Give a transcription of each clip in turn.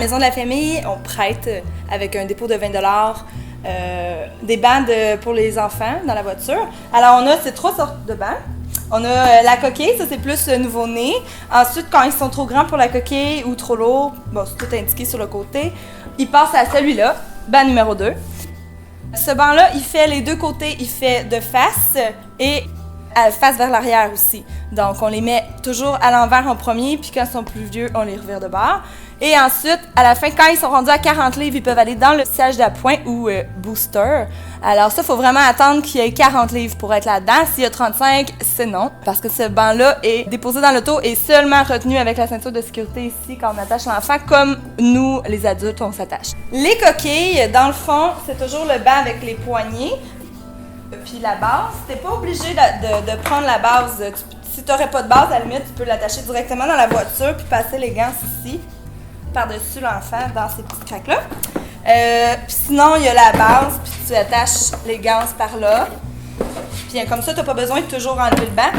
maison de la famille, on prête avec un dépôt de 20 des bancs pour les enfants dans la voiture. Alors, on a ces 3 sortes de bancs. On a la coquille, ça c'est plus nouveau-né. Ensuite, quand ils sont trop grands pour la coquille ou trop lourds, bon, c'est tout indiqué sur le côté, ils passent à celui-là, banc numéro 2. Ce banc-là, il fait les 2 côtés, il fait de face et face vers l'arrière aussi. Donc, on les met toujours à l'envers en premier, puis quand ils sont plus vieux, on les revire de bord. Et ensuite, à la fin, quand ils sont rendus à 40 livres, ils peuvent aller dans le siège d'appoint ou booster. Alors ça, il faut vraiment attendre qu'il y ait 40 livres pour être là-dedans. S'il y a 35, c'est non, parce que ce banc-là est déposé dans l'auto et seulement retenu avec la ceinture de sécurité ici quand on attache l'enfant, comme nous, les adultes, on s'attache. Les coquilles, dans le fond, c'est toujours le banc avec les poignées. Puis la base, t'es pas obligé de prendre la base. Si t'aurais pas de base, à la limite, tu peux l'attacher directement dans la voiture puis passer les gants ici, par-dessus l'enfant, dans ces petites craques-là. Puis sinon, il y a la base, puis tu attaches les gants par là. Puis comme ça, t'as pas besoin de toujours enlever le banc,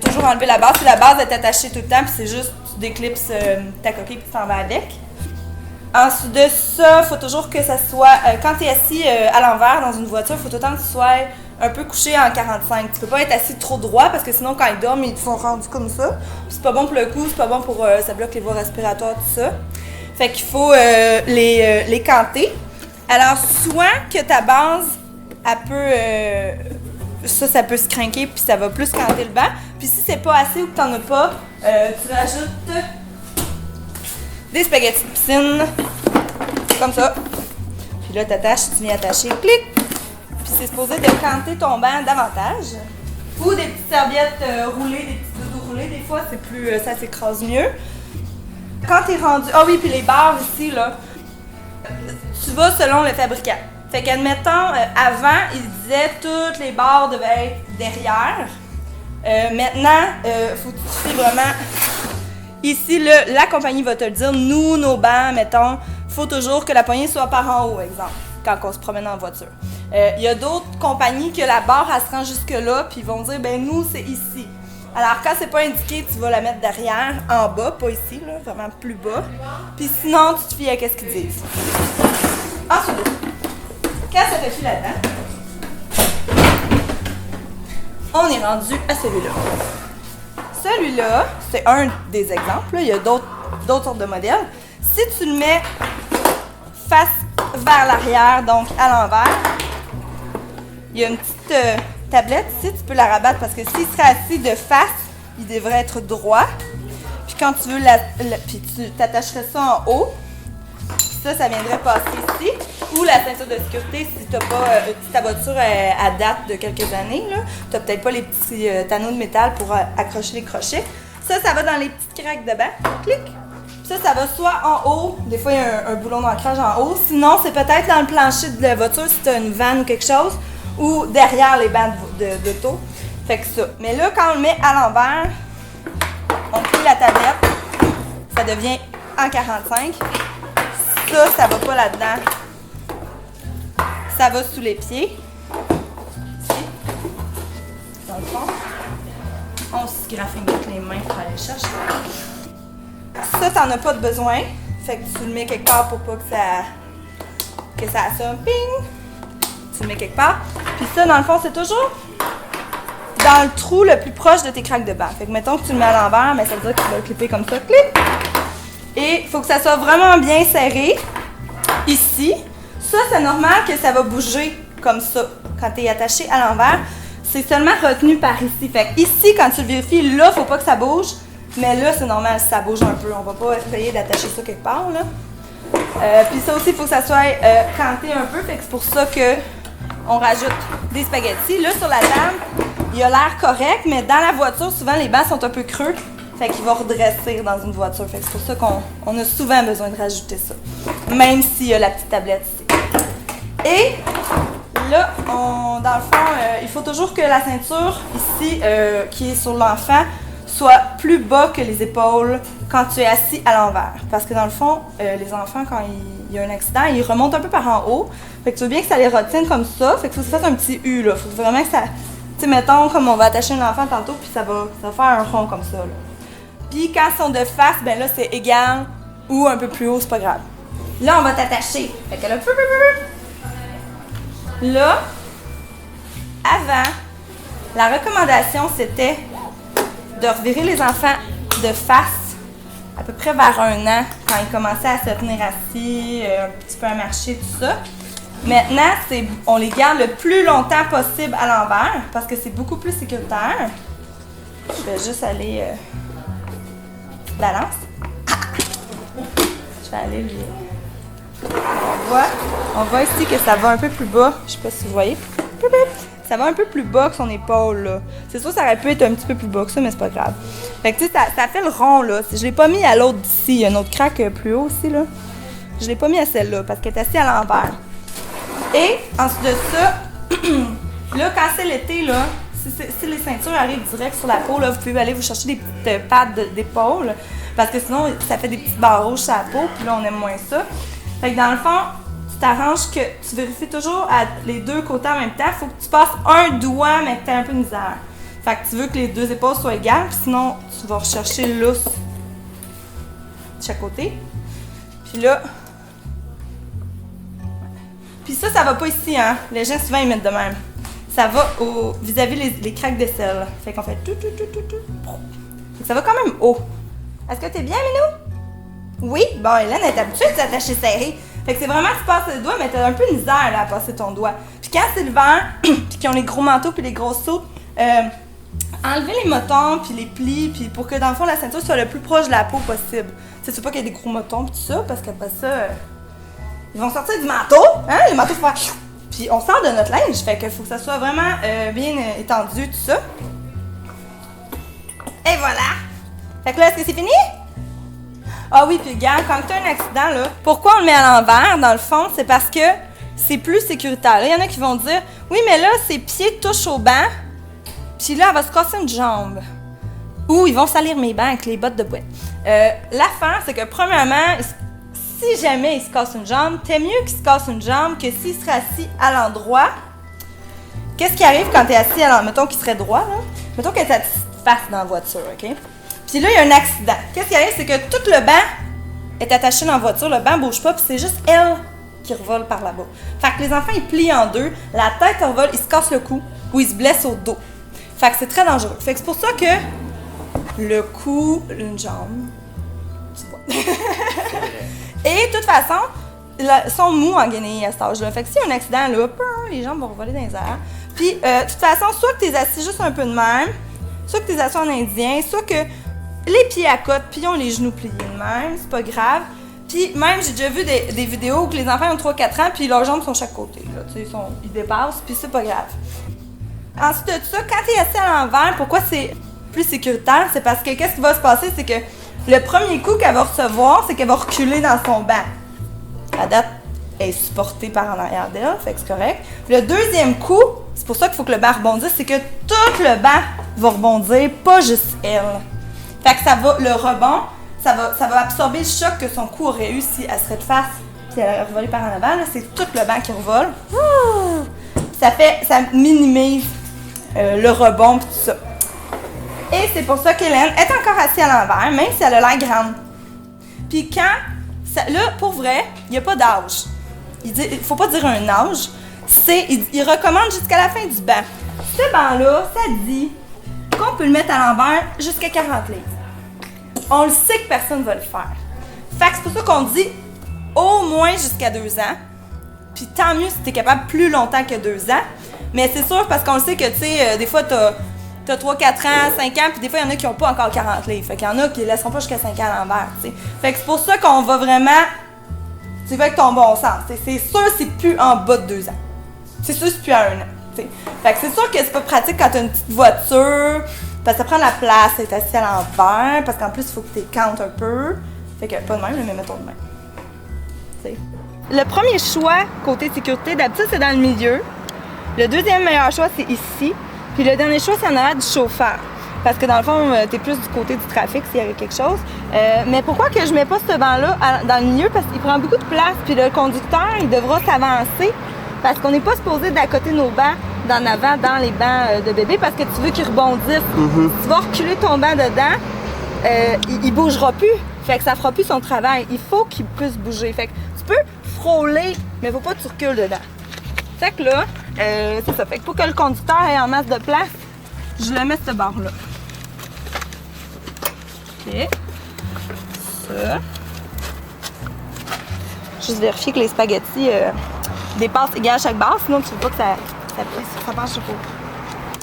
toujours enlever la base. Puis la base est attachée tout le temps, puis c'est juste, tu déclipses ta coquille puis tu t'en vas avec. Ensuite de ça, il faut toujours que ça soit, quand tu es assis à l'envers dans une voiture, il faut tout le temps que tu sois un peu couché en 45. Tu peux pas être assis trop droit parce que sinon, quand ils dorment, ils sont rendus comme ça. Puis c'est pas bon pour le cou, c'est pas bon pour, ça bloque les voies respiratoires, tout ça. Fait qu'il faut les canter. Alors, soit que ta base, elle peut, ça peut se crinquer puis ça va plus canter le banc. Puis si c'est pas assez ou que t'en as pas, tu rajoutes des spaghettis de piscine, comme ça. Puis là, t'attaches, tu viens attacher, clic. Puis c'est supposé décanter ton banc davantage. Ou des petites serviettes roulées, des petits doudous roulés, des fois, c'est plus, ça s'écrase mieux. Quand t'es rendu, ah oui, puis les barres ici, là, tu vas selon le fabricant. Fait qu'admettons, avant, il disait toutes les barres devaient être derrière. Maintenant, faut que tu fais vraiment... Ici, là, la compagnie va te le dire. Nous, nos bancs, mettons, faut toujours que la poignée soit par en haut, exemple, quand on se promène en voiture. Il y a d'autres compagnies que la barre, elle se rend jusque-là, puis ils vont dire, ben nous, c'est ici. Alors, quand c'est pas indiqué, tu vas la mettre derrière, en bas, pas ici, là, vraiment plus bas. Puis sinon, tu te fies à ce qu'ils disent. Ensuite, quand ça te fie là-dedans, on est rendu à celui-là. Celui-là, c'est un des exemples. Là. Il y a d'autres sortes de modèles. Si tu le mets face vers l'arrière, donc à l'envers, il y a une petite tablette ici. Tu peux la rabattre parce que s'il serait assis de face, il devrait être droit. Puis quand tu veux puis tu t'attacherais ça en haut. Ça viendrait passer ici. Ou la ceinture de sécurité si t'as pas, si ta voiture à date de quelques années, tu n'as peut-être pas les petits anneaux de métal pour accrocher les crochets. Ça va dans les petites craques de banc. Clic! Ça va soit en haut, des fois il y a un boulon d'ancrage en haut, sinon c'est peut-être dans le plancher de la voiture si tu as une vanne ou quelque chose, ou derrière les bancs d'auto. Fait que ça. Mais là, quand on le met à l'envers, on plie la tablette, ça devient en 45. Ça va pas là-dedans. Ça va sous les pieds. Ici. Dans le fond. On se graffine avec les mains pour aller chercher. Ça, t'en as pas de besoin. Fait que tu le mets quelque part pour pas que ça sonne. Ping! Tu le mets quelque part. Puis ça, dans le fond, c'est toujours dans le trou le plus proche de tes craques de banc. Fait que mettons que tu le mets à l'envers, mais ça veut dire que tu vas le clipper comme ça. Clip! Et il faut que ça soit vraiment bien serré. Ici. Ça, c'est normal que ça va bouger comme ça quand tu es attaché à l'envers. C'est seulement retenu par ici. Fait que ici, quand tu le vérifies, là, il ne faut pas que ça bouge. Mais là, c'est normal si ça bouge un peu. On ne va pas essayer d'attacher ça quelque part. Là. Puis ça aussi, il faut que ça soit canté un peu. Fait que c'est pour ça qu'on rajoute des spaghettis. Là, sur la table, il a l'air correct, mais dans la voiture, souvent, les bancs sont un peu creux. Fait qu'il va redresser dans une voiture. Fait que c'est pour ça qu'on a souvent besoin de rajouter ça. Même s'il y a la petite tablette ici. Et là, dans le fond, il faut toujours que la ceinture ici, qui est sur l'enfant, soit plus bas que les épaules quand tu es assis à l'envers. Parce que dans le fond, les enfants, quand il y a un accident, ils remontent un peu par en haut. Fait que tu veux bien que ça les retienne comme ça. Fait que faut que tu fasses un petit U, là. Faut vraiment que ça... Tu sais, mettons, comme on va attacher un enfant tantôt, puis ça va faire un rond comme ça, là. Puis quand ils sont de face, ben là, c'est égal ou un peu plus haut, c'est pas grave. Là, on va t'attacher. Fait que là, là, avant, la recommandation, c'était de revirer les enfants de face à peu près vers 1 an, quand ils commençaient à se tenir assis, un petit peu à marcher, tout ça. Maintenant, on les garde le plus longtemps possible à l'envers parce que c'est beaucoup plus sécuritaire. Je vais juste aller... balance. Je vais aller lui... On voit ici que ça va un peu plus bas. Je sais pas si vous voyez. Ça va un peu plus bas que son épaule, là. C'est sûr que ça aurait pu être un petit peu plus bas que ça, mais c'est pas grave. Fait que, tu sais, ça fait le rond, là. Je l'ai pas mis à l'autre d'ici. Il y a un autre craque plus haut aussi, là. Je l'ai pas mis à celle-là parce qu'elle est assise à l'envers. Et, ensuite de ça, là, quand c'est l'été, là, si les ceintures arrivent direct sur la peau, là, vous pouvez aller vous chercher des petites pattes d'épaule. Parce que sinon, ça fait des petits barreaux sur la peau, puis là, on aime moins ça. Fait que dans le fond, tu t'arranges que tu vérifies toujours à les deux côtés en même temps. Il faut que tu passes un doigt, mais que tu aies un peu de misère. Fait que tu veux que les deux épaules soient égales, puis sinon, tu vas rechercher l'os de chaque côté. Puis là... Puis ça va pas ici, hein. Les gens, souvent, ils mettent de même. Ça va vis-à-vis les craques d'aisselle. Fait qu'on fait tout. Ça va quand même haut. Est-ce que t'es bien, Minou? Oui? Bon, Hélène est habituée de s'attacher serré. Fait que c'est vraiment, tu passes le doigt, mais t'as un peu de misère là, à passer ton doigt. Puis quand c'est l'hiver, puis qu'ils ont les gros manteaux puis les grosses sautes, enlever les motons puis les plis, puis pour que dans le fond, la ceinture soit le plus proche de la peau possible. Tu sais pas qu'il y a des gros motons puis tout ça, parce qu'après ça, ils vont sortir du manteau, hein? Le manteau va faire... Puis on sort de notre linge, fait qu'il faut que ça soit vraiment bien étendu, tout ça. Et voilà! Fait que là, est-ce que c'est fini? Ah oui, puis regarde, quand tu as un accident, là, pourquoi on le met à l'envers, dans le fond, c'est parce que c'est plus sécuritaire. Là, il y en a qui vont dire, oui, mais là, ses pieds touchent au banc, puis là, elle va se casser une jambe. Ou ils vont salir mes bancs avec les bottes de boîte. L'affaire, c'est que premièrement, si jamais il se casse une jambe, t'es mieux qu'il se casse une jambe que s'il serait assis à l'endroit. Qu'est-ce qui arrive quand t'es assis à l'endroit? Mettons qu'il serait droit, là. Mettons qu'elle est face dans la voiture, OK? Puis là, il y a un accident. Qu'est-ce qui arrive? C'est que tout le banc est attaché dans la voiture. Le banc bouge pas, puis c'est juste elle qui revole par là-bas. Fait que les enfants, ils plient en deux. La tête revole, ils se cassent le cou ou ils se blessent au dos. Fait que c'est très dangereux. Fait que c'est pour ça que le cou, une jambe, tu vois. Et de toute façon, ils sont mous en guenilles à cet âge-là. Fait que s'il y a un accident, là, les jambes vont revoler dans les airs. Puis, de toute façon, soit que tu es assis juste un peu de même, soit que tu es assis en indien, soit que les pieds à côte, puis ils ont les genoux pliés de même, c'est pas grave. Puis même, j'ai déjà vu des vidéos où les enfants ont 3-4 ans, puis leurs jambes sont chaque côté. Là, ils dépassent, puis c'est pas grave. Ensuite de ça, quand tu es assis à l'envers, pourquoi c'est plus sécuritaire? C'est parce que qu'est-ce qui va se passer? C'est que le premier coup qu'elle va recevoir, c'est qu'elle va reculer dans son banc. À date, elle est supportée par en arrière d'elle, fait que c'est correct. Puis le deuxième coup, c'est pour ça qu'il faut que le banc rebondisse, c'est que tout le banc va rebondir, pas juste elle. Fait que ça va, le rebond, ça va absorber le choc que son cou aurait eu si elle serait de face, si elle aurait revolé par en avant. Là, c'est tout le banc qui revole. Ça minimise le rebond et tout ça. Et c'est pour ça qu'Hélène est encore assise à l'envers, même si elle a l'air grande. Puis là, pour vrai, il n'y a pas d'âge. Il ne faut pas dire un âge. Il recommande jusqu'à la fin du banc. Ce banc-là, ça dit qu'on peut le mettre à l'envers jusqu'à 40 livres. On le sait que personne ne va le faire. Fait que c'est pour ça qu'on dit au moins jusqu'à 2 ans. Puis tant mieux si tu es capable plus longtemps que 2 ans. Mais c'est sûr parce qu'on le sait que, tu sais, des fois, t'as 3, 4 ans, 5 ans, puis des fois, il y en a qui n'ont pas encore 40 livres. Fait qu'il y en a qui ne laisseront pas jusqu'à 5 ans à l'envers, tu sais. Fait que c'est pour ça qu'on va vraiment... Tu vas avec ton bon sens. C'est sûr que c'est plus en bas de 2 ans. C'est sûr que c'est plus à 1 an, tu sais. Fait que c'est sûr que c'est pas pratique quand tu as une petite voiture, parce que ça prend la place, c'est assis à l'envers, parce qu'en plus, il faut que tu cantes un peu. Fait que pas de même, mais mettons de même. T'sais. Le premier choix, côté sécurité, d'habitude, c'est dans le milieu. Le deuxième meilleur choix, c'est ici. Puis le dernier choix, c'est en arrière du chauffeur. Parce que dans le fond, t'es plus du côté du trafic s'il y avait quelque chose. Mais pourquoi que je mets pas ce banc-là dans le milieu? Parce qu'il prend beaucoup de place. Puis le conducteur, il devra s'avancer. Parce qu'on n'est pas supposé d'à côté de nos bancs, d'en avant, dans les bancs de bébé, parce que tu veux qu'ils rebondissent. Tu vas reculer ton banc dedans, il bougera plus. Fait que ça fera plus son travail. Il faut qu'il puisse bouger. Fait que tu peux frôler, mais faut pas que tu recules dedans. Fait que là, c'est ça. Fait que pour que le conducteur ait en masse de place, je le mets cette barre-là. OK. Ça. Juste vérifier que les spaghettis dépassent égal chaque barre, sinon tu veux pas que ça penche sur le four.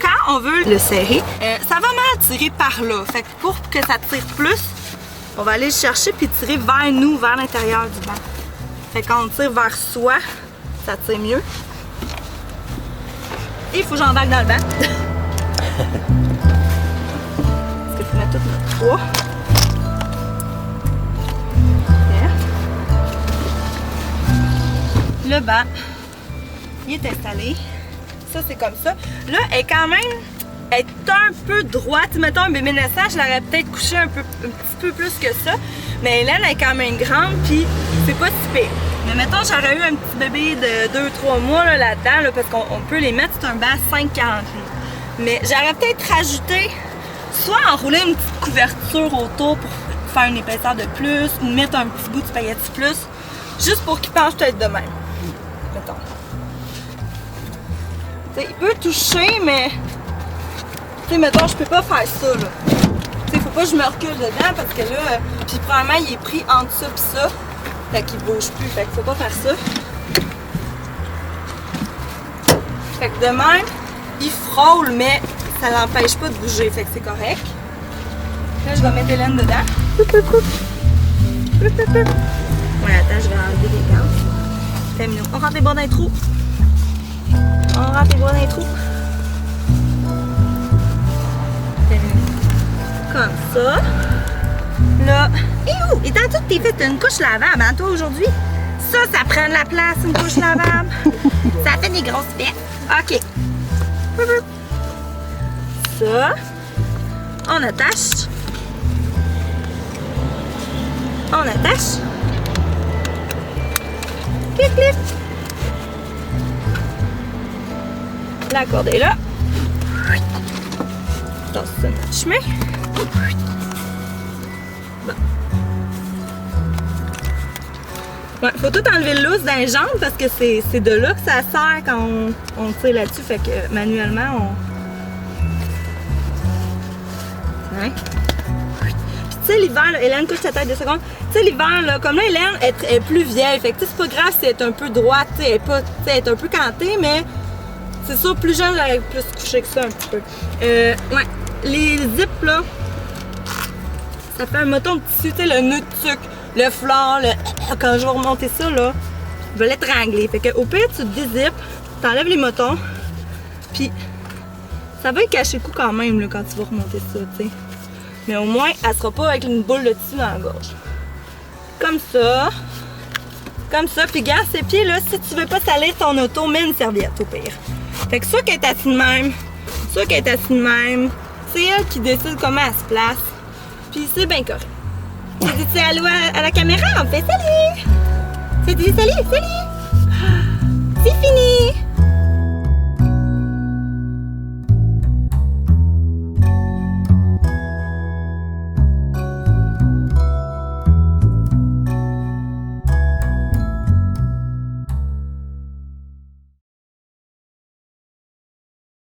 Quand on veut le serrer, ça va mal tirer par là. Fait que pour que ça tire plus, on va aller le chercher puis tirer vers nous, vers l'intérieur du banc. Fait que quand on tire vers soi, ça tire mieux. Et il faut que j'embarque dans le banc. Parce que je mets tout notre poids. Le banc, il est installé. Ça, c'est comme ça. Là, elle est quand même un peu droite. Mettons un bébé naissant, je l'aurais peut-être couché un petit peu plus que ça. Mais Hélène est quand même grande, puis c'est pas si pire. Mais mettons, j'aurais eu un petit bébé de 2-3 mois là-dedans, parce qu'on peut les mettre, c'est un banc 5,40 livres. Mais j'aurais peut-être rajouté, soit enrouler une petite couverture autour pour faire une épaisseur de plus, ou mettre un petit bout de spaghetti plus, juste pour qu'il penche peut-être de même. Mettons. T'sais, il peut toucher, mais mettons, je peux pas faire ça, là. T'sais, faut pas que je me recule dedans, parce que là, puis probablement, il est pris entre ça pis ça. Fait qu'il bouge plus, fait qu'il faut pas faire ça. Fait que de même, il frôle, mais ça l'empêche pas de bouger, fait que c'est correct. Là, je vais mettre Hélène dedans. Ouais, attends, je vais enlever les gants. Fais mieux. On rentre les bras dans les trous. On rentre les bras dans les trous. Comme ça. Là. Et où? Et dans toutes tes fêtes, t'as une couche lavable, hein, toi, aujourd'hui? Ça prend de la place, une couche lavable. Ça fait des grosses fêtes. OK. Ça. On attache. On attache. Clip, clip. La corde est là. Dans ce chemin. Bon. Ouais, faut tout enlever le lousse dans les jambes parce que c'est de là que ça sert quand on tire là-dessus. Fait que manuellement, on. Ouais. Puis tu sais, l'hiver, Hélène, couche ta tête 2 secondes. Tu sais, l'hiver, là, comme là, Hélène est plus vieille. Fait que c'est pas grave si elle est un peu droite. Elle est un peu cantée, mais c'est sûr, plus jeune, j'aurais plus couché que ça un petit peu. Ouais. Les zips, là, ça fait un moton de tissu, tu sais, le nœud de sucre, le flore, quand je vais remonter ça, là, je vais l'étrangler. Fait que au pire, tu te dézippes, t'enlèves les motons, puis ça va y cacher le cou quand même, là, quand tu vas remonter ça, tu sais. Mais au moins, elle sera pas avec une boule de tissu dans la gorge. Comme ça. Comme ça. Puis garde ses pieds, là, si tu veux pas salir ton auto, mets une serviette, au pire. Fait que soit qu'elle est assise de même, soit qu'elle est assise de même, c'est elle qui décide comment elle se place. Puis c'est bien correct. Tu dis allô à la caméra, on fait salut! Tu dis salut, salut!